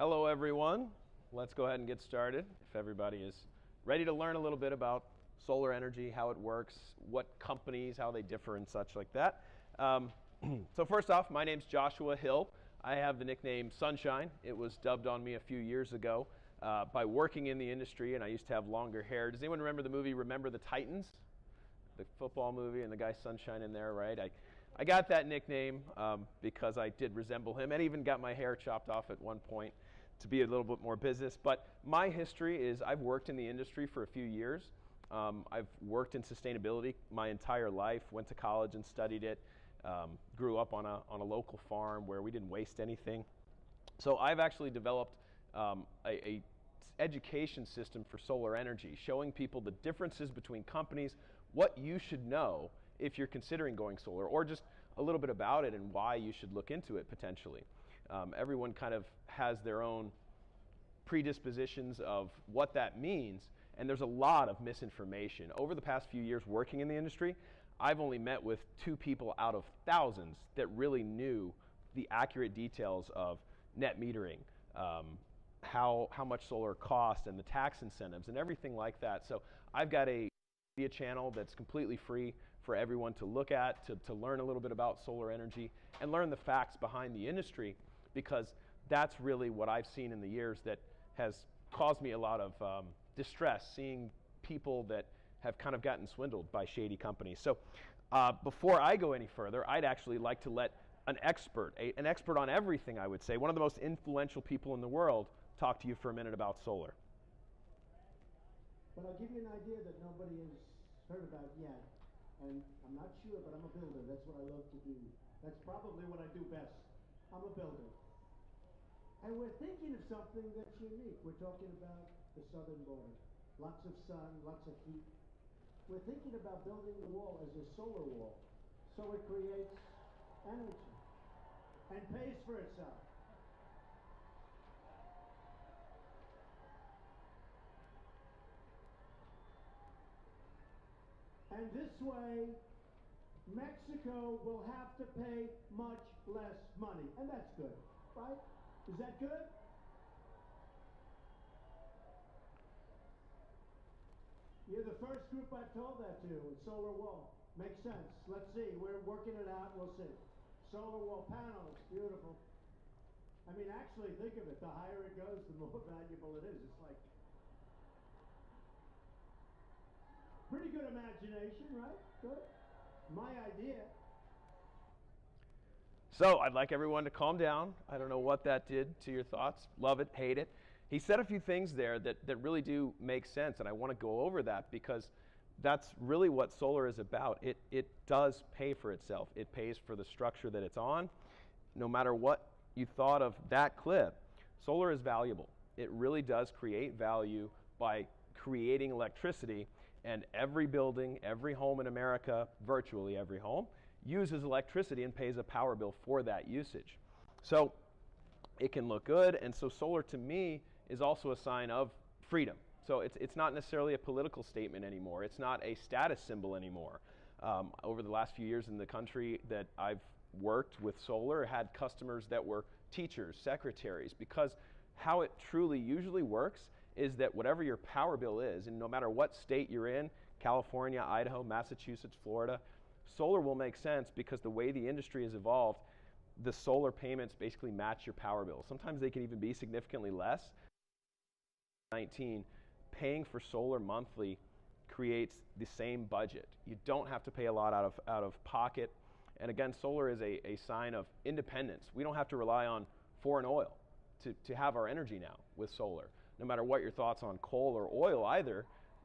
Hello everyone. Let's go ahead and get started. If everybody is ready to learn a little bit about solar energy, how it works, what companies, how they differ and such like that. So first off, my name's Joshua Hill. I have the nickname Sunshine. It was dubbed on me a few years ago by working in the industry, and I used to have longer hair. Does anyone remember the movie Remember the Titans? The football movie and the guy Sunshine in there, right? I got that nickname because I did resemble him, and even got my hair chopped off at one point to be a little bit more business. But my history is I've worked in the industry for a few years. I've worked in sustainability my entire life, went to college and studied it, grew up on a local farm where we didn't waste anything. So I've actually developed a education system for solar energy, showing people the differences between companies, what you should know if you're considering going solar, or just a little bit about it and why you should look into it potentially. Everyone kind of has their own predispositions of what that means, and there's a lot of misinformation. Over the past few years working in the industry, I've only met with 2 people out of thousands that really knew the accurate details of net metering, how much solar costs and the tax incentives and everything like that. So I've got a media channel that's completely free for everyone to look at, to learn a little bit about solar energy and learn the facts behind the industry, because that's really what I've seen in the years that has caused me a lot of distress, seeing people that have kind of gotten swindled by shady companies. So before I go any further, I'd actually like to let an expert on everything, I would say, one of the most influential people in the world, talk to you for a minute about solar. But I'll give you an idea that nobody has heard about yet. And I'm not sure, but I'm a builder. That's what I love to do. That's probably what I do best. I'm a builder. And we're thinking of something that's unique. We're talking about the southern border. Lots of sun, lots of heat. We're thinking about building the wall as a solar wall, so it creates energy and pays for itself. And this way, Mexico will have to pay much less money. And that's good, right? Is that good? You're the first group I've told that to. Solar wall. Makes sense. Let's see. We're working it out. We'll see. Solar wall panels. Beautiful. I mean, actually, think of it. The higher it goes, the more valuable it is. It's like pretty good imagination, right? Good. My idea. So I'd like everyone to calm down. I don't know what that did to your thoughts. Love it, hate it. He said a few things there that really do make sense, and I want to go over that because that's really what solar is about. It does pay for itself. It pays for the structure that it's on. No matter what you thought of that clip, solar is valuable. It really does create value by creating electricity, and every building, every home in America, virtually every home, uses electricity and pays a power bill for that usage. So it can look good, and so solar to me is also a sign of freedom. So it's not necessarily a political statement anymore. It's not a status symbol anymore. Over the last few years in the country that I've worked with solar, had customers that were teachers, secretaries, because how it truly usually works is that whatever your power bill is, and no matter what state you're in, California, Idaho, Massachusetts, Florida, solar will make sense because the way the industry has evolved, the solar payments basically match your power bill. Sometimes they can even be significantly less. 19, paying for solar monthly creates the same budget. You don't have to pay a lot out of pocket. And again, solar is a sign of independence. We don't have to rely on foreign oil to have our energy now with solar. No matter what your thoughts on coal or oil either,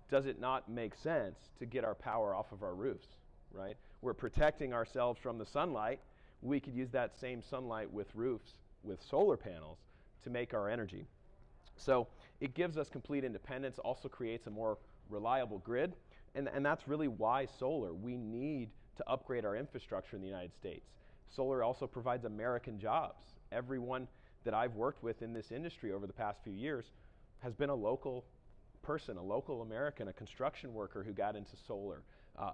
does it not make sense to get our power off of our roofs, right? We're protecting ourselves from the sunlight. We could use that same sunlight with roofs, with solar panels, to make our energy. So it gives us complete independence, also creates a more reliable grid, and that's really why solar. We need to upgrade our infrastructure in the United States. Solar also provides American jobs. Everyone that I've worked with in this industry over the past few years has been a local person, a local American, a construction worker who got into solar,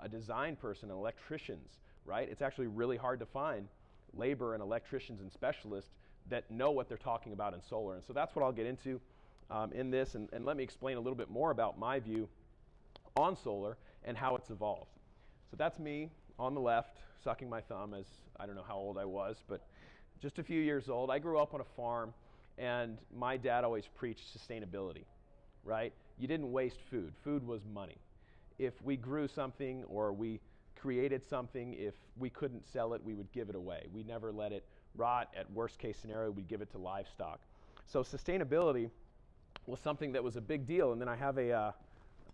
a design person, electricians, right? It's actually really hard to find labor and electricians and specialists that know what they're talking about in solar. And so that's what I'll get into in this, and let me explain a little bit more about my view on solar and how it's evolved. So that's me on the left, sucking my thumb as I don't know how old I was, but just a few years old. I grew up on a farm, and my dad always preached sustainability, right? You didn't waste food. Food was money. If we grew something or we created something, if we couldn't sell it, we would give it away. We never let it rot. At worst case scenario, we'd give it to livestock. So sustainability was something that was a big deal. And then I have a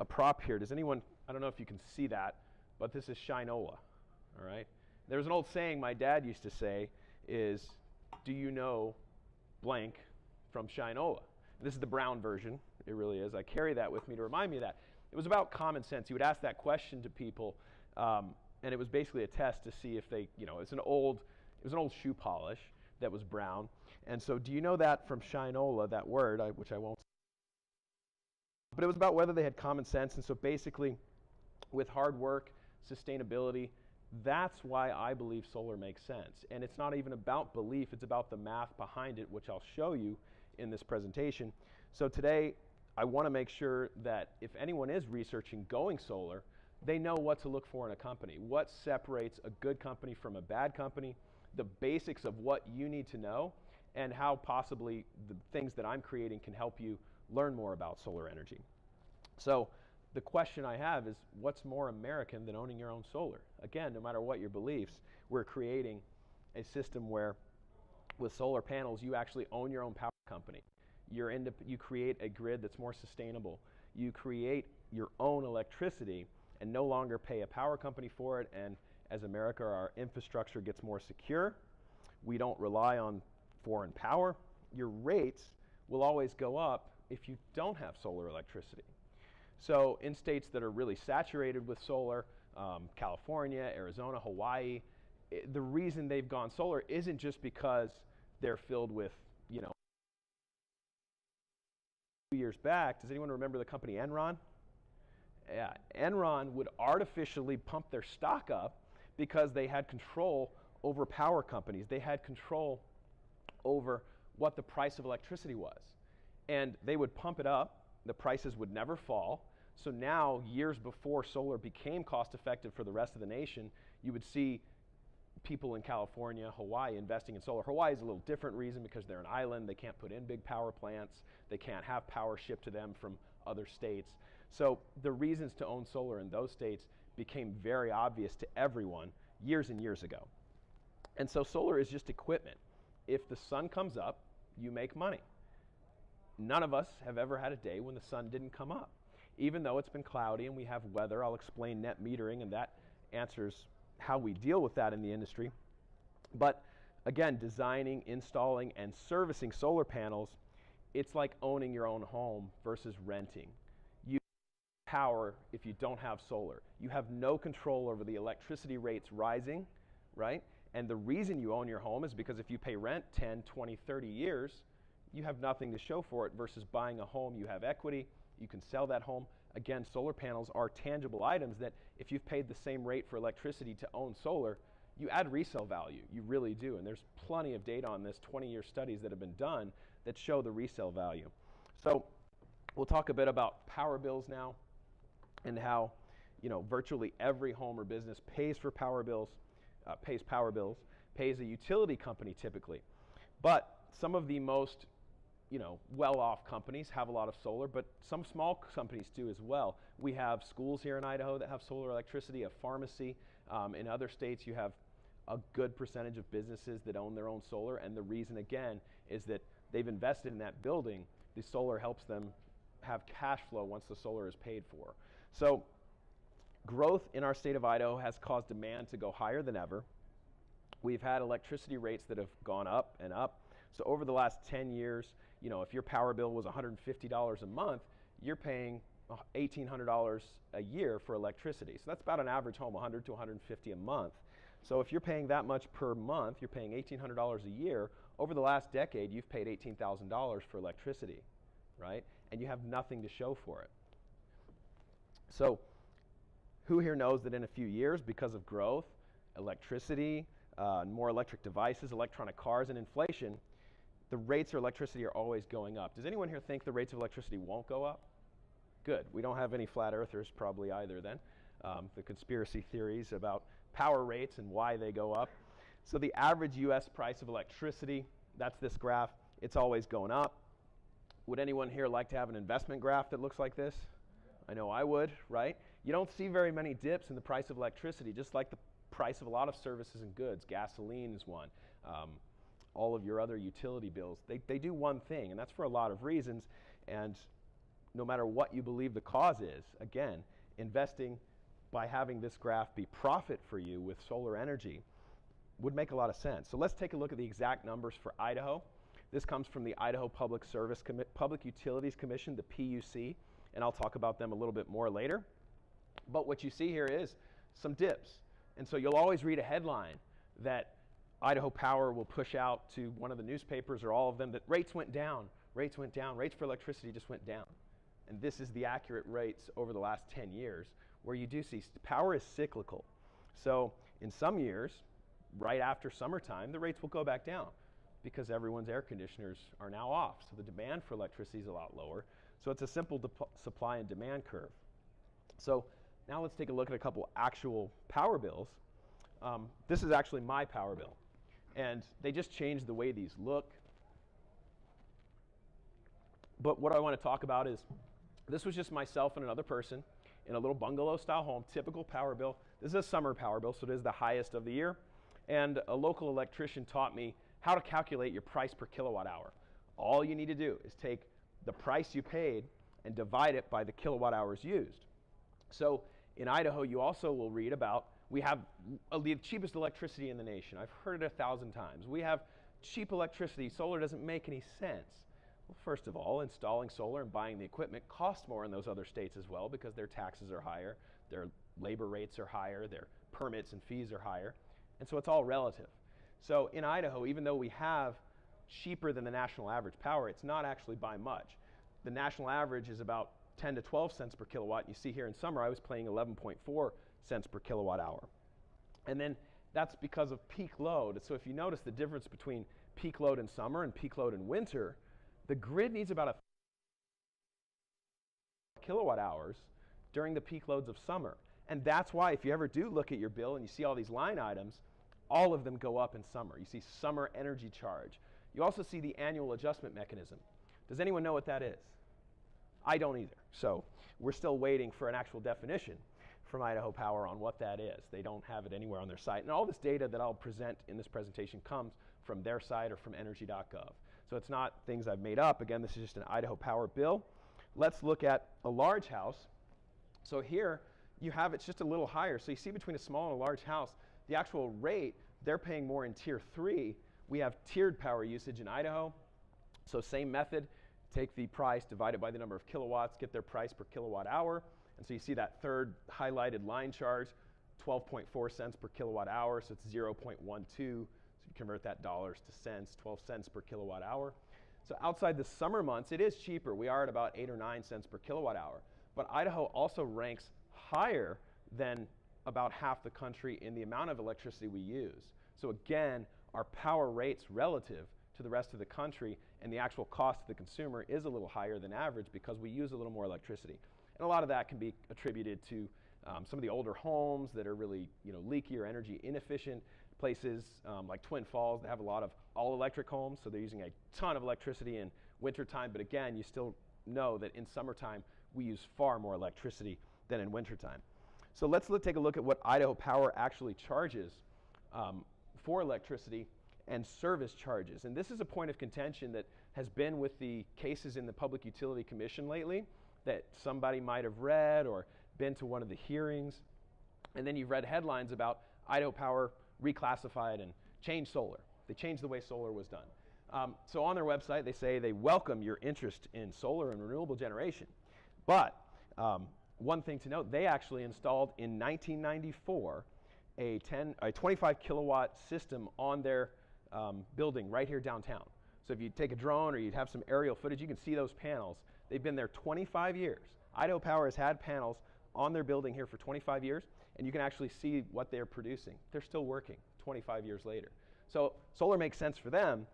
prop here. Does anyone, I don't know if you can see that, but this is Shinola, all right? There's an old saying my dad used to say is, do you know blank from Shinola? This is the brown version. It really is. I carry that with me to remind me of that. It was about common sense. He would ask that question to people, and it was basically a test to see if they, it was an old shoe polish that was brown. And so do you know that from Shinola, that word, which I won't. But it was about whether they had common sense. And so basically, with hard work, sustainability, that's why I believe solar makes sense. And it's not even about belief, it's about the math behind it, which I'll show you in this presentation. So today, I want to make sure that if anyone is researching going solar, they know what to look for in a company. What separates a good company from a bad company, the basics of what you need to know, and how possibly the things that I'm creating can help you learn more about solar energy. So the question I have is, what's more American than owning your own solar? Again, no matter what your beliefs, we're creating a system where with solar panels, you actually own your own power company. You create a grid that's more sustainable. You create your own electricity and no longer pay a power company for it. And as America, our infrastructure gets more secure. We don't rely on foreign power. Your rates will always go up if you don't have solar electricity. So in states that are really saturated with solar, California, Arizona, Hawaii, the reason they've gone solar isn't just because they're filled with, years back, does anyone remember the company Enron? Yeah, Enron would artificially pump their stock up because they had control over power companies. They had control over what the price of electricity was. And they would pump it up, the prices would never fall. So now, years before solar became cost effective for the rest of the nation, you would see people in California, Hawaii investing in solar. Hawaii is a little different reason because they're an island. They can't put in big power plants. They can't have power shipped to them from other states. So the reasons to own solar in those states became very obvious to everyone years and years ago. And so solar is just equipment. If the sun comes up, you make money. None of us have ever had a day when the sun didn't come up. Even though it's been cloudy and we have weather, I'll explain net metering, and that answers how we deal with that in the industry. But again, designing, installing, and servicing solar panels, it's like owning your own home versus renting. You power if you don't have solar. You have no control over the electricity rates rising, right? And the reason you own your home is because if you pay rent 10, 20, 30 years, you have nothing to show for it versus buying a home. You have equity. You can sell that home. Again, solar panels are tangible items that if you've paid the same rate for electricity to own solar, you add resale value. You really do. And there's plenty of data on this, 20-year studies that have been done that show the resale value. So we'll talk a bit about power bills now and how virtually every home or business pays for power bills, pays a utility company typically. But some of the most well-off companies have a lot of solar, but some small companies do as well. We have schools here in Idaho that have solar electricity, a pharmacy. In other states, you have a good percentage of businesses that own their own solar, and the reason, again, is that they've invested in that building. The solar helps them have cash flow once the solar is paid for. So growth in our state of Idaho has caused demand to go higher than ever. We've had electricity rates that have gone up and up. So over the last 10 years, if your power bill was $150 a month, you're paying $1,800 a year for electricity. So that's about an average home, $100 to $150 a month. So if you're paying that much per month, you're paying $1,800 a year. Over the last decade, you've paid $18,000 for electricity, right? And you have nothing to show for it. So who here knows that in a few years, because of growth, electricity, more electric devices, electronic cars, and inflation, the rates of electricity are always going up. Does anyone here think the rates of electricity won't go up? Good. We don't have any flat earthers probably either then. The conspiracy theories about power rates and why they go up. So the average US price of electricity, that's this graph, it's always going up. Would anyone here like to have an investment graph that looks like this? I know I would, right? You don't see very many dips in the price of electricity, just like the price of a lot of services and goods. Gasoline is one. All of your other utility bills, they do one thing, and that's for a lot of reasons. And no matter what you believe the cause is, again, investing by having this graph be profit for you with solar energy would make a lot of sense. So let's take a look at the exact numbers for Idaho. This comes from the Idaho Public Utilities Commission, the PUC, and I'll talk about them a little bit more later. But what you see here is some dips. And so you'll always read a headline that Idaho Power will push out to one of the newspapers or all of them that rates went down, rates for electricity just went down. And this is the accurate rates over the last 10 years, where you do see power is cyclical. So in some years, right after summertime, the rates will go back down because everyone's air conditioners are now off. So the demand for electricity is a lot lower. So it's a simple supply and demand curve. So now let's take a look at a couple actual power bills. This is actually my power bill. And they just changed the way these look. But what I want to talk about is, this was just myself and another person in a little bungalow-style home, typical power bill. This is a summer power bill, so it is the highest of the year. And a local electrician taught me how to calculate your price per kilowatt hour. All you need to do is take the price you paid and divide it by the kilowatt hours used. So in Idaho, you also will read about, we have the cheapest electricity in the nation. I've heard it 1,000 times. We have cheap electricity. Solar doesn't make any sense. Well, first of all, installing solar and buying the equipment costs more in those other states as well because their taxes are higher, their labor rates are higher, their permits and fees are higher, and so it's all relative. So in Idaho, even though we have cheaper than the national average power, it's not actually by much. The national average is about 10 to 12 cents per kilowatt. You see here in summer, I was paying 11.4 cents per kilowatt hour. And then that's because of peak load. So if you notice the difference between peak load in summer and peak load in winter, the grid needs about 1 kilowatt hours during the peak loads of summer. And that's why if you ever do look at your bill and you see all these line items, all of them go up in summer. You see summer energy charge. You also see the annual adjustment mechanism. Does anyone know what that is? I don't either. So we're still waiting for an actual definition from Idaho Power on what that is. They don't have it anywhere on their site. And all this data that I'll present in this presentation comes from their site or from energy.gov. So it's not things I've made up. Again, this is just an Idaho Power bill. Let's look at a large house. So here you have it's just a little higher. So you see between a small and a large house, the actual rate, they're paying more in Tier 3. We have tiered power usage in Idaho. So same method, take the price, divide it by the number of kilowatts, get their price per kilowatt hour. And so you see that third highlighted line charge, 12.4 cents per kilowatt hour, so it's 0.12. So you convert that dollars to cents, 12 cents per kilowatt hour. So outside the summer months, it is cheaper. We are at about 8 or 9 cents per kilowatt hour. But Idaho also ranks higher than about half the country in the amount of electricity we use. So again, our power rates relative to the rest of the country and the actual cost to the consumer is a little higher than average because we use a little more electricity. And a lot of that can be attributed to some of the older homes that are really leaky or energy inefficient. Places like Twin Falls, they have a lot of all-electric homes, so they're using a ton of electricity in wintertime. But again, you still know that in summertime, we use far more electricity than in wintertime. So let's take a look at what Idaho Power actually charges for electricity and service charges. And this is a point of contention that has been with the cases in the Public Utility Commission lately that somebody might have read or been to one of the hearings. And then you've read headlines about Idaho Power reclassified and changed solar. They changed the way solar was done. So on their website, they say they welcome your interest in solar and renewable generation. But one thing to note, they actually installed in 1994 a 25 kilowatt system on their building right here downtown. So if you take a drone or you'd have some aerial footage, you can see those panels. They've been there 25 years. Idaho Power has had panels on their building here for 25 years, and you can actually see what they're producing. They're still working 25 years later. So solar makes sense for them,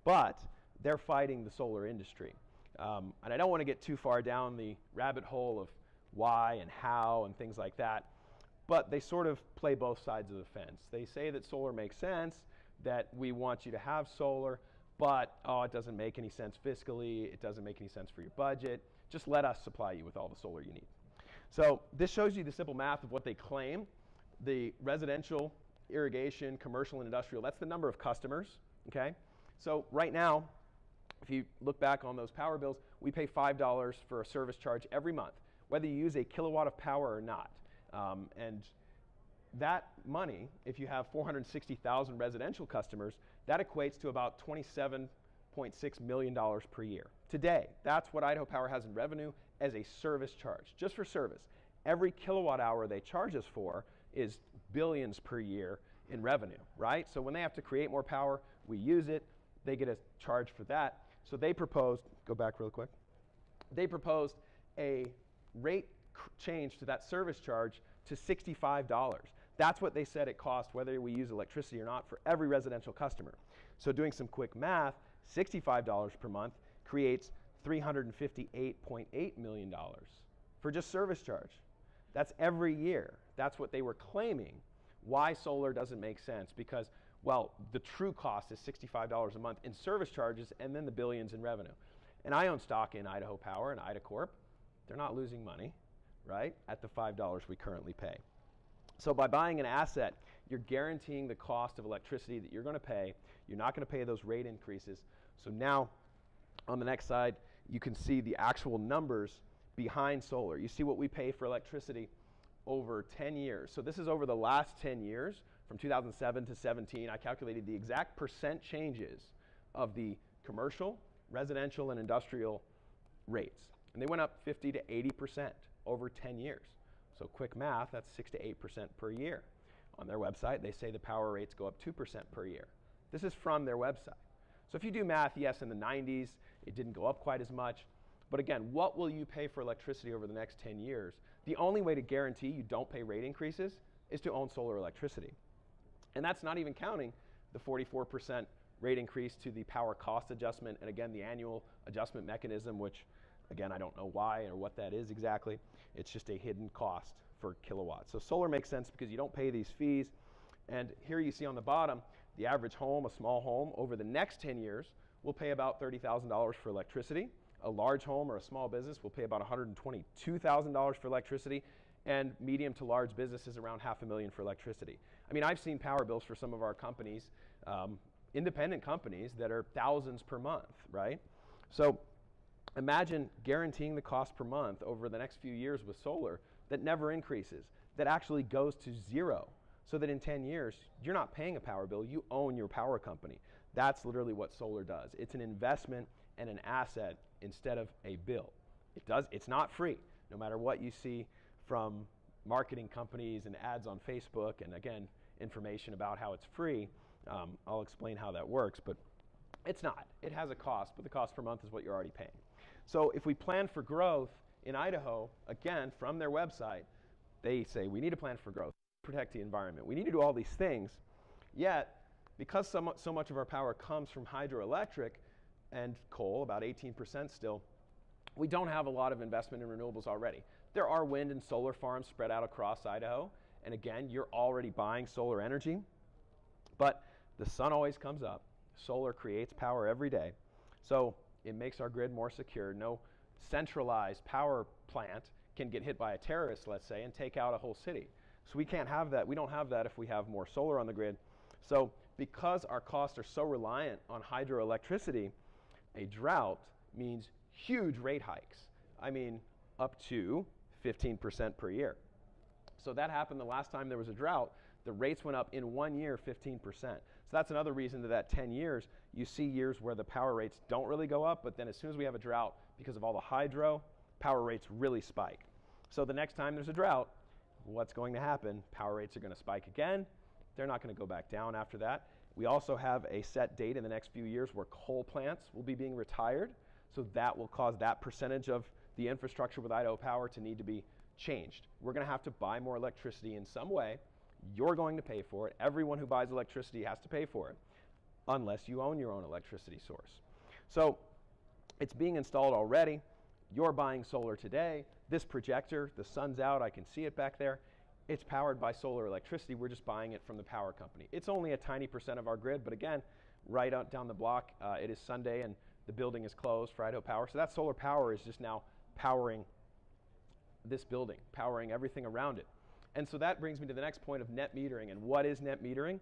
but they're fighting the solar industry. And I don't want to get too far down the rabbit hole of why and how and things like that, but they sort of play both sides of the fence. They say that solar makes sense, that we want you to have solar, but it doesn't make any sense fiscally, it doesn't make any sense for your budget, just let us supply you with all the solar you need. So this shows you the simple math of what they claim. The residential, irrigation, commercial, and industrial, that's the number of customers, okay? So right now, if you look back on those power bills, we pay $5 for a service charge every month, whether you use a kilowatt of power or not. And that money, if you have 460,000 residential customers, that equates to about $27.6 million per year. Today, that's what Idaho Power has in revenue as a service charge, just for service. Every kilowatt hour they charge us for is billions per year in revenue, right? So when they have to create more power, we use it, they get a charge for that. So they proposed, go back real quick, they proposed a rate change to that service charge to $65. That's what they said it cost, whether we use electricity or not, for every residential customer. So doing some quick math, $65 per month creates $358.8 million for just service charge. That's every year. That's what they were claiming. Why solar doesn't make sense, because, well, the true cost is $65 a month in service charges and then the billions in revenue. And I own stock in Idaho Power and IdaCorp. They're not losing money, right, at the $5 we currently pay. So by buying an asset, you're guaranteeing the cost of electricity that you're going to pay. You're not going to pay those rate increases. So now, on the next slide, you can see the actual numbers behind solar. You see what we pay for electricity over 10 years. So this is over the last 10 years, from 2007 to 17. I calculated the exact percent changes of the commercial, residential, and industrial rates. And they went up 50 to 80% over 10 years. So quick math, that's 6 to 8% per year. On their website, they say the power rates go up 2% per year. This is from their website. So if you do math, yes, in the 90s, it didn't go up quite as much. But again, what will you pay for electricity over the next 10 years? The only way to guarantee you don't pay rate increases is to own solar electricity. And that's not even counting the 44% rate increase to the power cost adjustment, and again, the annual adjustment mechanism, which, again, I don't know why or what that is exactly. It's just a hidden cost for kilowatts. So solar makes sense because you don't pay these fees. And here you see on the bottom, the average home, a small home, over the next 10 years will pay about $30,000 for electricity. A large home or a small business will pay about $122,000 for electricity, and medium to large businesses around $500,000 for electricity. I mean, I've seen power bills for some of our companies, independent companies, that are thousands per month, right? So imagine guaranteeing the cost per month over the next few years with solar that never increases, that actually goes to zero, so that in 10 years, you're not paying a power bill, you own your power company. That's literally what solar does. It's an investment and an asset instead of a bill. It's not free, no matter what you see from marketing companies and ads on Facebook, and again, information about how it's free. I'll explain how that works, but it's not. It has a cost, but the cost per month is what you're already paying. So if we plan for growth in Idaho, again, from their website, they say we need to plan for growth, protect the environment. We need to do all these things, yet because so much of our power comes from hydroelectric and coal, about 18% still, we don't have a lot of investment in renewables already. There are wind and solar farms spread out across Idaho, and again, you're already buying solar energy, but the sun always comes up. Solar creates power every day, so it makes our grid more secure. No centralized power plant can get hit by a terrorist, let's say, and take out a whole city. So we can't have that. We don't have that if we have more solar on the grid. So because our costs are so reliant on hydroelectricity, a drought means huge rate hikes. I mean, up to 15% per year. So that happened the last time there was a drought. The rates went up in 1 year 15%. So that's another reason that 10 years, you see years where the power rates don't really go up, but then as soon as we have a drought, because of all the hydro, power rates really spike. So the next time there's a drought, what's going to happen? Power rates are going to spike again. They're not going to go back down after that. We also have a set date in the next few years where coal plants will be being retired. So that will cause that percentage of the infrastructure with Idaho Power to need to be changed. We're going to have to buy more electricity in some way. You're going to pay for it. Everyone who buys electricity has to pay for it, unless you own your own electricity source. So it's being installed already. You're buying solar today. This projector, the sun's out, I can see it back there. It's powered by solar electricity. We're just buying it from the power company. It's only a tiny % of our grid, but again, right out down the block, it is Sunday and the building is closed for Idaho Power. So that solar power is just now powering this building, powering everything around it. And so that brings me to the next point of net metering. And what is net metering?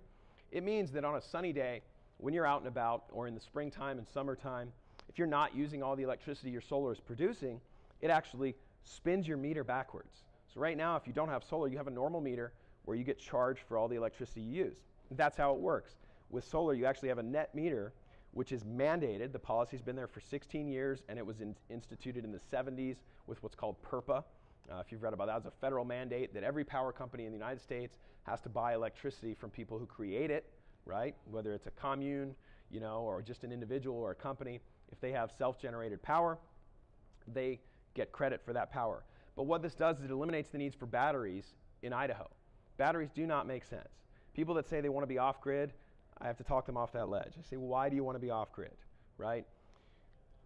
It means that on a sunny day, when you're out and about, or in the springtime and summertime, if you're not using all the electricity your solar is producing, it actually spins your meter backwards. So right now, if you don't have solar, you have a normal meter where you get charged for all the electricity you use. That's how it works. With solar, you actually have a net meter, which is mandated. The policy's been there for 16 years, and it was instituted in the 70s with what's called PURPA. If you've read about that, it's a federal mandate that every power company in the United States has to buy electricity from people who create it, right? Whether it's a commune, or just an individual or a company. If they have self-generated power, they get credit for that power. But what this does is it eliminates the needs for batteries in Idaho. Batteries do not make sense. People that say they want to be off-grid, I have to talk them off that ledge. I say, well, why do you want to be off-grid, right?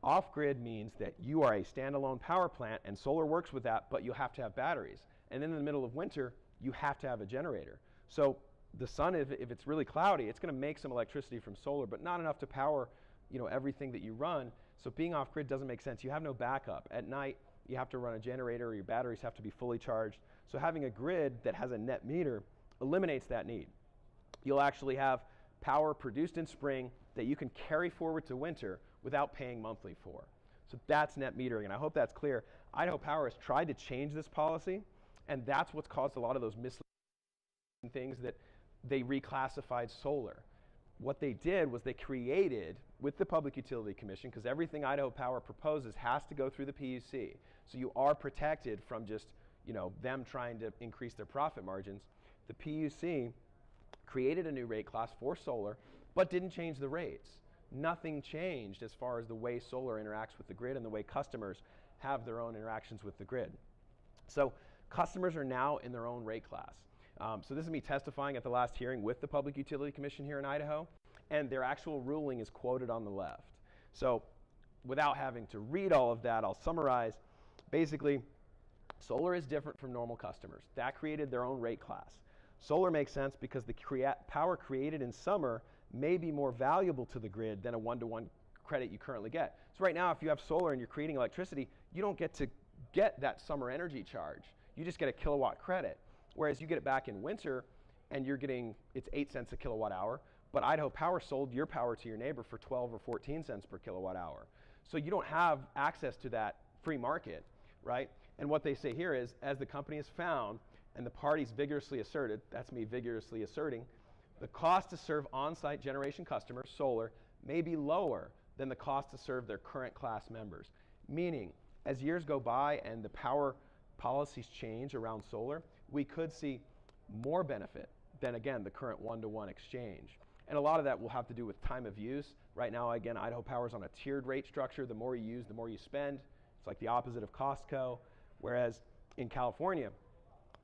Off-grid means that you are a standalone power plant, and solar works with that, but you have to have batteries. And then in the middle of winter, you have to have a generator. So the sun, if it's really cloudy, it's going to make some electricity from solar, but not enough to power everything that you run. So being off-grid doesn't make sense. You have no backup. At night, you have to run a generator, or your batteries have to be fully charged. So having a grid that has a net meter eliminates that need. You'll actually have power produced in spring that you can carry forward to winter without paying monthly for. So that's net metering, and I hope that's clear. Idaho Power has tried to change this policy, and that's what's caused a lot of those misleading things that they reclassified solar. What they did was they created, with the Public Utility Commission, because everything Idaho Power proposes has to go through the PUC, so you are protected from just them trying to increase their profit margins. The PUC created a new rate class for solar, but didn't change the rates. Nothing changed as far as the way solar interacts with the grid and the way customers have their own interactions with the grid. So customers are now in their own rate class. So this is me testifying at the last hearing with the Public Utility Commission here in Idaho, and their actual ruling is quoted on the left. So without having to read all of that, I'll summarize. Basically, solar is different from normal customers. That created their own rate class. Solar makes sense because the power created in summer may be more valuable to the grid than a one-to-one credit you currently get. So right now, if you have solar and you're creating electricity, you don't get to get that summer energy charge. You just get a kilowatt credit. Whereas you get it back in winter and you're getting, it's 8 cents a kilowatt hour, but Idaho Power sold your power to your neighbor for 12 or 14 cents per kilowatt hour. So you don't have access to that free market, right? And what they say here is, as the company has found, and the parties vigorously asserted, that's me vigorously asserting, the cost to serve on-site generation customers, solar, may be lower than the cost to serve their current class members. Meaning, as years go by and the power policies change around solar, we could see more benefit than, again, the current one-to-one exchange. And a lot of that will have to do with time of use. Right now, again, Idaho Power is on a tiered rate structure. The more you use, the more you spend. It's like the opposite of Costco. Whereas in California,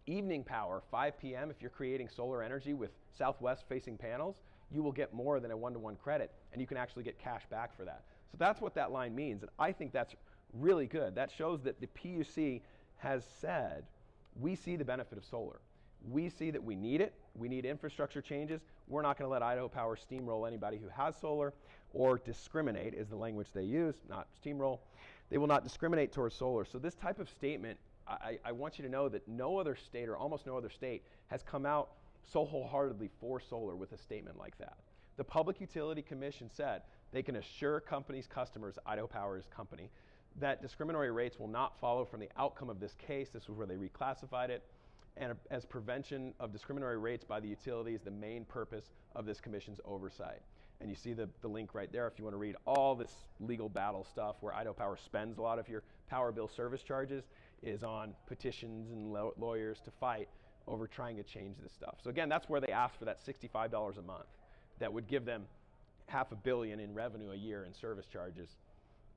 evening power, 5 p.m., if you're creating solar energy with southwest-facing panels, you will get more than a one-to-one credit, and you can actually get cash back for that. So that's what that line means, and I think that's really good. That shows that the PUC has said, we see the benefit of solar. We see that we need it. We need infrastructure changes. We're not going to let Idaho Power steamroll anybody who has solar, or discriminate is the language they use, not steamroll. They will not discriminate towards solar. So this type of statement, I want you to know that no other state, or almost no other state, has come out so wholeheartedly for solar with a statement like that. The Public Utility Commission said they can assure companies' customers, Idaho Power's company, that discriminatory rates will not follow from the outcome of this case. This was where they reclassified it. And as prevention of discriminatory rates by the utility is the main purpose of this commission's oversight. And you see the link right there if you want to read all this legal battle stuff where Idaho Power spends a lot of your power bill service charges is on petitions and lawyers to fight over trying to change this stuff. So again, that's where they asked for that $65 a month. That would give them $500 million in revenue a year in service charges.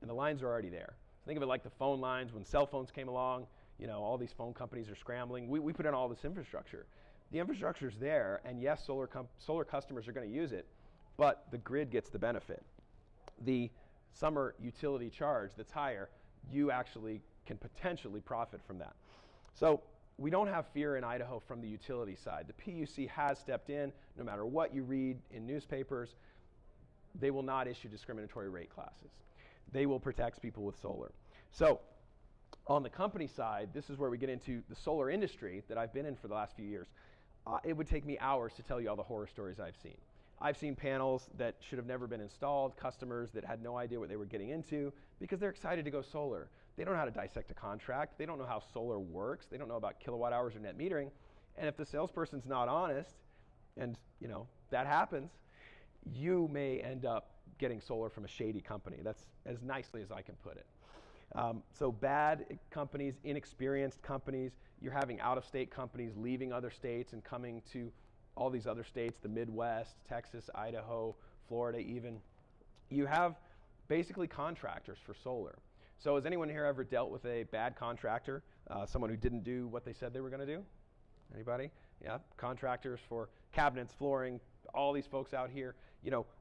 And the lines are already there. Think of it like the phone lines when cell phones came along. All these phone companies are scrambling. We put in all this infrastructure. The infrastructure's there, and yes, solar customers are going to use it, but the grid gets the benefit. The summer utility charge that's higher, you actually can potentially profit from that. So we don't have fear in Idaho from the utility side. The PUC has stepped in. No matter what you read in newspapers, they will not issue discriminatory rate classes. They will protect people with solar. So on the company side, this is where we get into the solar industry that I've been in for the last few years. It would take me hours to tell you all the horror stories I've seen. I've seen panels that should have never been installed, customers that had no idea what they were getting into because they're excited to go solar. They don't know how to dissect a contract. They don't know how solar works. They don't know about kilowatt hours or net metering. And if the salesperson's not honest, and that happens, you may end up getting solar from a shady company. That's as nicely as I can put it. So bad companies, inexperienced companies, you're having out-of-state companies leaving other states and coming to all these other states, the Midwest, Texas, Idaho, Florida even. You have basically contractors for solar. So has anyone here ever dealt with a bad contractor, someone who didn't do what they said they were going to do? Anybody? Yeah, contractors for cabinets, flooring, all these folks out here.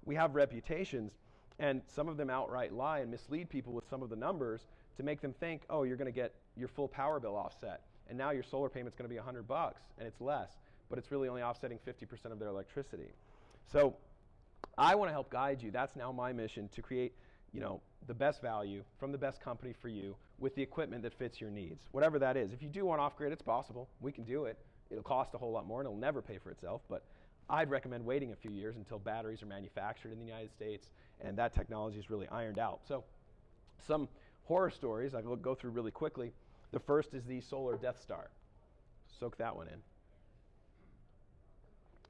We have reputations, and some of them outright lie and mislead people with some of the numbers to make them think, oh, you're going to get your full power bill offset, and now your solar payment's going to be $100, and it's less, but it's really only offsetting 50% of their electricity. So I want to help guide you. That's now my mission, to create the best value from the best company for you with the equipment that fits your needs, whatever that is. If you do want off-grid, it's possible. We can do it. It'll cost a whole lot more, and it'll never pay for itself, but I'd recommend waiting a few years until batteries are manufactured in the United States and that technology is really ironed out. So some horror stories I'll go through really quickly. The first is the solar Death Star. Soak that one in.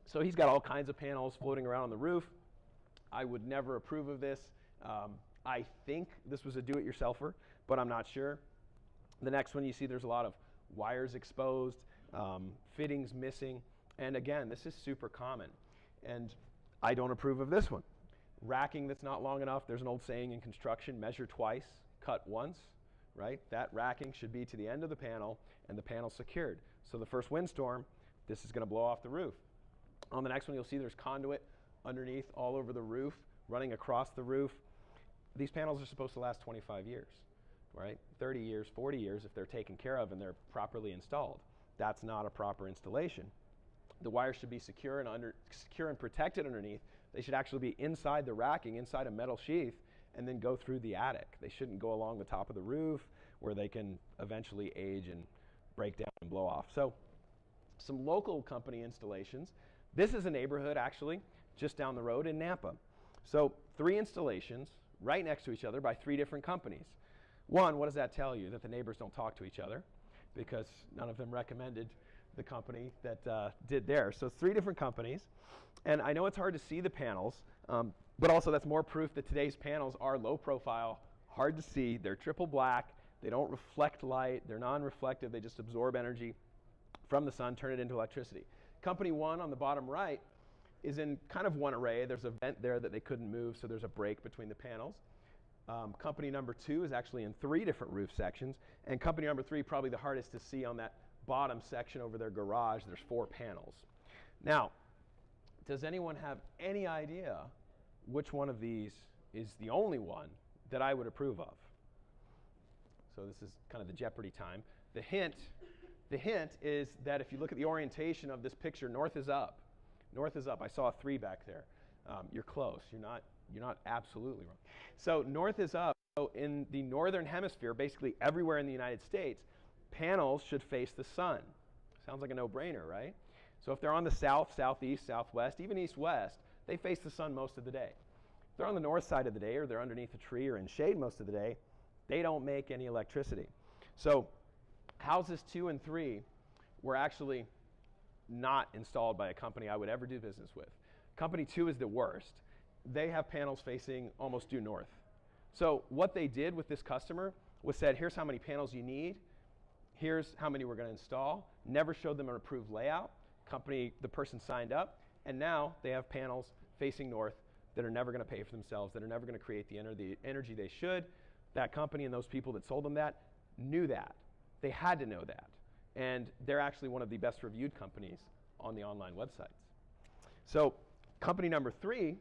So he's got all kinds of panels floating around on the roof. I would never approve of this. I think this was a do-it-yourselfer, but I'm not sure. The next one you see, there's a lot of wires exposed, fittings missing, and again, this is super common, and I don't approve of this one. Racking that's not long enough. There's an old saying in construction, measure twice, cut once, right? That racking should be to the end of the panel and the panel secured. So the first windstorm, this is going to blow off the roof. On the next one, you'll see there's conduit underneath all over the roof, running across the roof. These panels are supposed to last 25 years, right? 30 years, 40 years if they're taken care of and they're properly installed. That's not a proper installation. The wires should be secure and protected underneath. They should actually be inside the racking, inside a metal sheath, and then go through the attic. They shouldn't go along the top of the roof where they can eventually age and break down and blow off. So some local company installations. This is a neighborhood actually just down the road in Nampa. So 3 installations right next to each other by 3 different companies. One, what does that tell you? That the neighbors don't talk to each other because none of them recommended the company that did theirs. So 3 different companies. And I know it's hard to see the panels, but also that's more proof that today's panels are low profile, hard to see. They're triple black. They don't reflect light. They're non-reflective. They just absorb energy from the sun, turn it into electricity. Company 1 on the bottom right is in kind of one array. There's a vent there that they couldn't move, so there's a break between the panels. Company number 2 is actually in 3 different roof sections, and company number 3, probably the hardest to see on that bottom section over their garage. There's 4 panels. Now, does anyone have any idea which one of these is the only one that I would approve of? So this is kind of the Jeopardy time. The hint is that if you look at the orientation of this picture, north is up. North is up. I saw a 3 back there. You're close. You're not absolutely wrong. So north is up. So in the northern hemisphere, basically everywhere in the United States, panels should face the sun. Sounds like a no-brainer, right? So if they're on the south, southeast, southwest, even east-west, they face the sun most of the day. If they're on the north side of the day, or they're underneath a tree or in shade most of the day, they don't make any electricity. So houses 2 and 3 were actually not installed by a company I would ever do business with. Company 2 is the worst. They have panels facing almost due north. So what they did with this customer was said, here's how many panels you need. Here's how many we're going to install. Never showed them an approved layout. The person signed up, and now they have panels facing north that are never going to pay for themselves, that are never going to create the energy they should. That company and those people that sold them that knew that. They had to know that. And they're actually one of the best reviewed companies on the online websites. So company number 3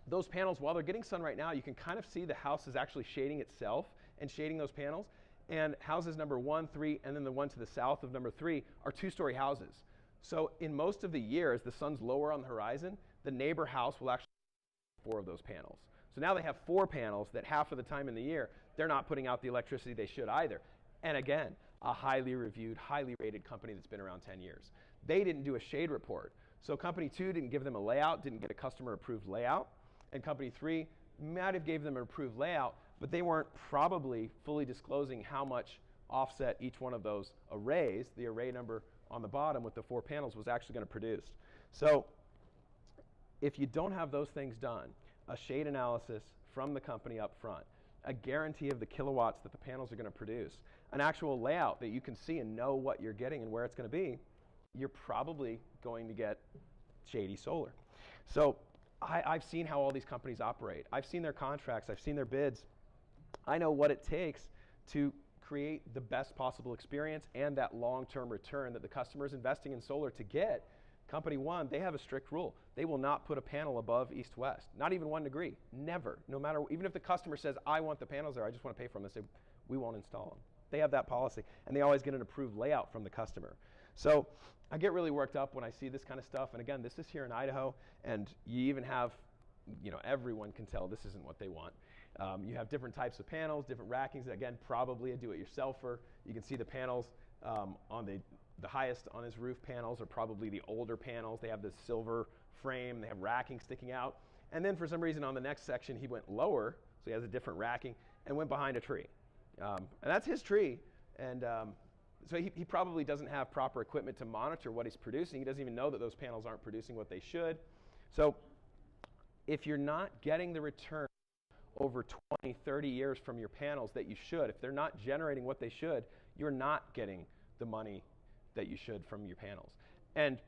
those panels, while they're getting sun right now, you can kind of see the house is actually shading itself and shading those panels. And houses number 1, 3, and then the one to the south of number 3 are 2-story houses. So in most of the year, as the sun's lower on the horizon, the neighbor house will actually have 4 of those panels. So now they have 4 panels that half of the time in the year, they're not putting out the electricity they should either. And again, a highly reviewed, highly rated company that's been around 10 years. They didn't do a shade report. So company 2 didn't give them a layout, didn't get a customer approved layout. And company 3 might have gave them an approved layout, but they weren't probably fully disclosing how much offset each one of those arrays, the array number on the bottom with the 4 panels, was actually going to produce. So if you don't have those things done, a shade analysis from the company up front, a guarantee of the kilowatts that the panels are going to produce, an actual layout that you can see and know what you're getting and where it's going to be, you're probably going to get shady solar. So I've seen how all these companies operate. I've seen their contracts. I've seen their bids. I know what it takes to create the best possible experience and that long-term return that the customer is investing in solar to get. Company 1, they have a strict rule. They will not put a panel above east-west, not even 1 degree, never. No matter, even if the customer says, I want the panels there, I just want to pay for them, they say, we won't install them. They have that policy, and they always get an approved layout from the customer. So I get really worked up when I see this kind of stuff, and again, this is here in Idaho, and you even have, everyone can tell this isn't what they want. You have different types of panels, different rackings. Again, probably a do-it-yourselfer. You can see the panels on the highest on his roof panels are probably the older panels. They have this silver frame. They have racking sticking out. And then for some reason on the next section, he went lower, so he has a different racking, and went behind a tree. And that's his tree. And so he probably doesn't have proper equipment to monitor what he's producing. He doesn't even know that those panels aren't producing what they should. So if you're not getting the return over 20, 30 years from your panels that you should, if they're not generating what they should, you're not getting the money that you should from your panels. And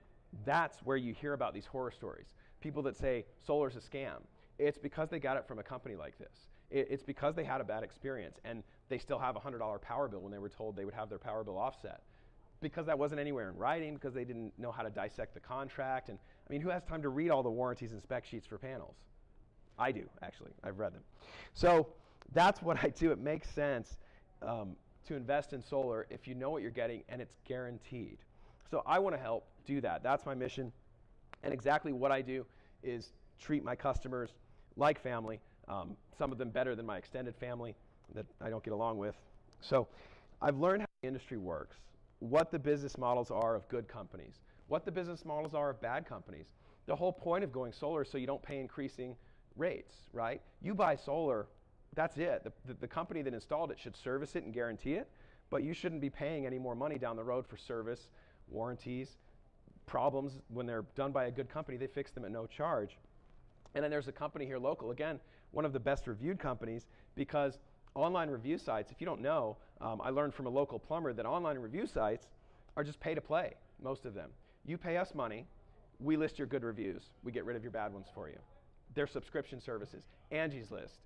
that's where you hear about these horror stories. People that say solar's a scam. It's because they got it from a company like this. It's because they had a bad experience and they still have a $100 power bill when they were told they would have their power bill offset. Because that wasn't anywhere in writing, because they didn't know how to dissect the contract. And I mean, who has time to read all the warranties and spec sheets for panels? I do, actually. I've read them. So that's what I do. It makes sense to invest in solar if you know what you're getting and it's guaranteed. So I want to help do that. That's my mission. And exactly what I do is treat my customers like family, some of them better than my extended family that I don't get along with. So I've learned how the industry works, what the business models are of good companies, what the business models are of bad companies. The whole point of going solar is so you don't pay increasing rates, right? You buy solar, that's it. The company that installed it should service it and guarantee it, but you shouldn't be paying any more money down the road for service, warranties, problems. When they're done by a good company, they fix them at no charge. And then there's a company here local, again, one of the best reviewed companies, because online review sites, if you don't know, I learned from a local plumber that online review sites are just pay to play, most of them. You pay us money, we list your good reviews, we get rid of your bad ones for you. Their subscription services, Angie's List,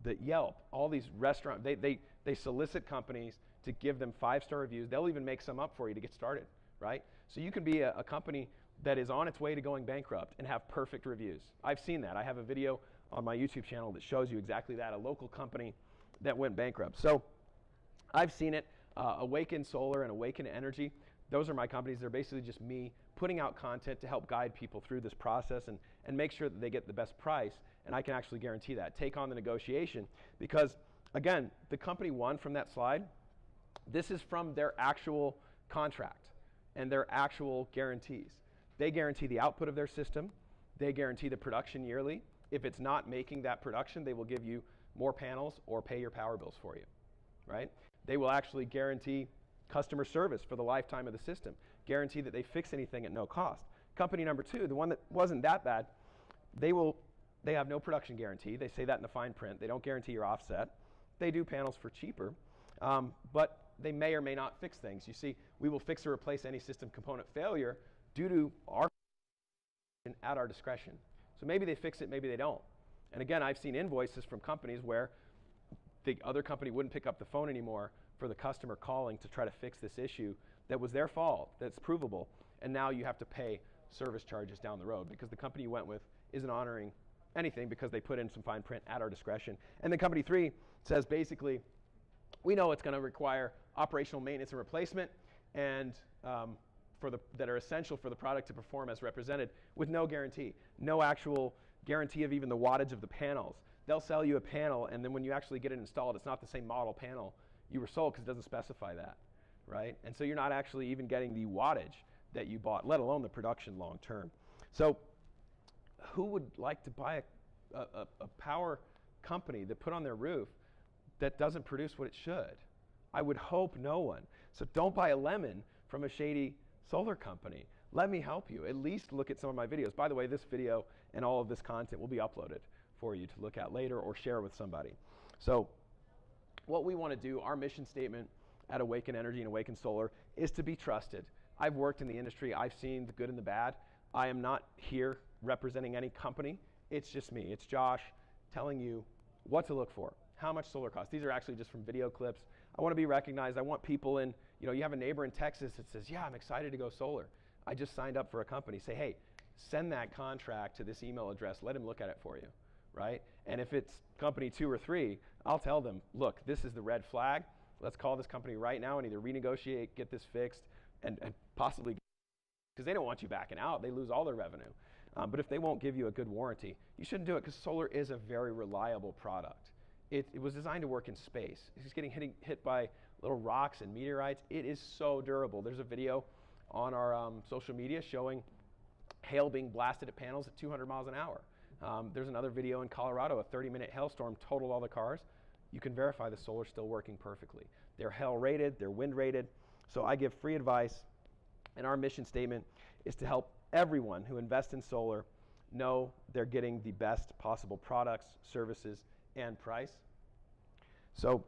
the Yelp, all these restaurants, they solicit companies to give them 5-star reviews. They'll even make some up for you to get started, right? So you can be a company that is on its way to going bankrupt and have perfect reviews. I've seen that. I have a video on my YouTube channel that shows you exactly that, a local company that went bankrupt. So I've seen it. Awaken Solar and Awaken Energy, those are my companies. They're basically just me putting out content to help guide people through this process and make sure that they get the best price, and I can actually guarantee that. Take on the negotiation, because again, the company one from that slide, this is from their actual contract and their actual guarantees. They guarantee the output of their system. They guarantee the production yearly. If it's not making that production, they will give you more panels or pay your power bills for you, right? They will actually guarantee customer service for the lifetime of the system, guarantee that they fix anything at no cost. Company number 2, the one that wasn't that bad, they have no production guarantee. They say that in the fine print. They don't guarantee your offset. They do panels for cheaper, but they may or may not fix things. You see, we will fix or replace any system component failure due to our at our discretion. So maybe they fix it, maybe they don't. And again, I've seen invoices from companies where the other company wouldn't pick up the phone anymore for the customer calling to try to fix this issue that was their fault, that's provable, and now you have to pay service charges down the road because the company you went with isn't honoring anything because they put in some fine print at our discretion. And then company 3 says basically, we know it's going to require operational maintenance and replacement and that are essential for the product to perform as represented with no guarantee. No actual guarantee of even the wattage of the panels. They'll sell you a panel, and then when you actually get it installed, it's not the same model panel you were sold because it doesn't specify that, right? And so you're not actually even getting the wattage that you bought, let alone the production long term. So who would like to buy a power company that put on their roof that doesn't produce what it should? I would hope no one. So don't buy a lemon from a shady solar company. Let me help you. At least look at some of my videos. By the way, this video and all of this content will be uploaded for you to look at later or share with somebody. So what we want to do, our mission statement at Awaken Energy and Awaken Solar is to be trusted. I've worked in the industry. I've seen the good and the bad. I am not here representing any company. It's just me. It's Josh telling you what to look for, how much solar costs. These are actually just from video clips. I want to be recognized. I want people in, you have a neighbor in Texas that says, yeah, I'm excited to go solar. I just signed up for a company. Say, hey, send that contract to this email address. Let him look at it for you, right? And if it's company 2 or 3, I'll tell them, look, this is the red flag. Let's call this company right now and either renegotiate, get this fixed, and possibly, because they don't want you backing out. They lose all their revenue. But if they won't give you a good warranty, you shouldn't do it because solar is a very reliable product. It was designed to work in space. It's getting hit by little rocks and meteorites. It is so durable. There's a video on our social media showing hail being blasted at panels at 200 miles an hour. There's another video in Colorado, a 30-minute hailstorm totaled all the cars. You can verify the solar's still working perfectly. They're hail rated, they're wind rated. So I give free advice, and our mission statement is to help everyone who invests in solar know they're getting the best possible products, services, and price. So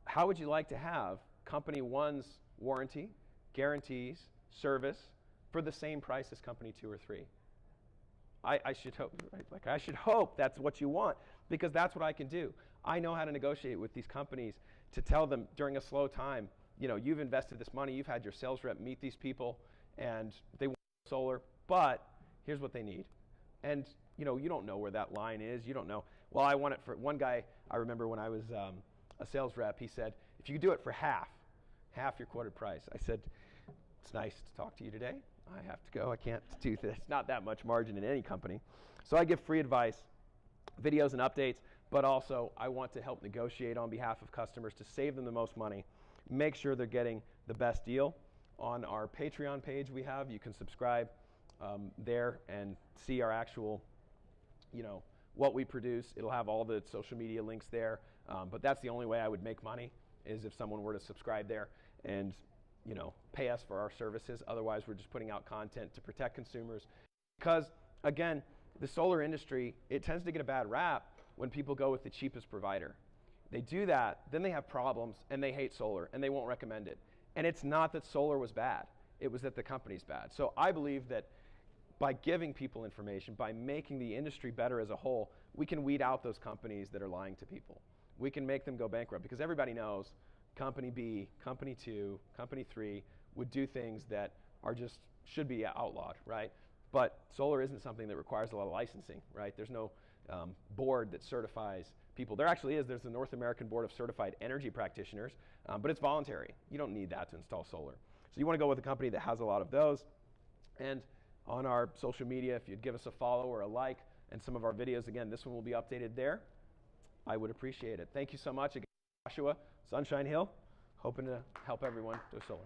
how would you like to have company 1's warranty, guarantees, service for the same price as company 2 or 3? I should hope, right? Like I should hope that's what you want, because that's what I can do. I know how to negotiate with these companies to tell them during a slow time, you've invested this money, you've had your sales rep meet these people, and they want solar, but here's what they need. And you don't know where that line is. You don't know. Well, I want it for one guy. I remember when I was a sales rep, he said, if you could do it for half your quoted price. I said, it's nice to talk to you today. I have to go. I can't do this. Not that much margin in any company. So I give free advice, videos and updates, but also I want to help negotiate on behalf of customers to save them the most money, make sure they're getting the best deal. On our Patreon page we have, you can subscribe there and see our actual, what we produce. It'll have all the social media links there, but that's the only way I would make money is if someone were to subscribe there and pay us for our services. Otherwise, we're just putting out content to protect consumers. Because, again, the solar industry, it tends to get a bad rap when people go with the cheapest provider. They do that, then they have problems, and they hate solar, and they won't recommend it. And it's not that solar was bad. It was that the company's bad. So I believe that by giving people information, by making the industry better as a whole, we can weed out those companies that are lying to people. We can make them go bankrupt, because everybody knows company B, company 2, company 3 would do things that should be outlawed, right? But solar isn't something that requires a lot of licensing, right? There's no board that certifies people. There actually is. There's the North American Board of Certified Energy Practitioners, but it's voluntary. You don't need that to install solar. So you want to go with a company that has a lot of those. And on our social media, if you'd give us a follow or a like, and some of our videos, again, this one will be updated there, I would appreciate it. Thank you so much. Again, Joshua, Sunshine Hill, hoping to help everyone do solar.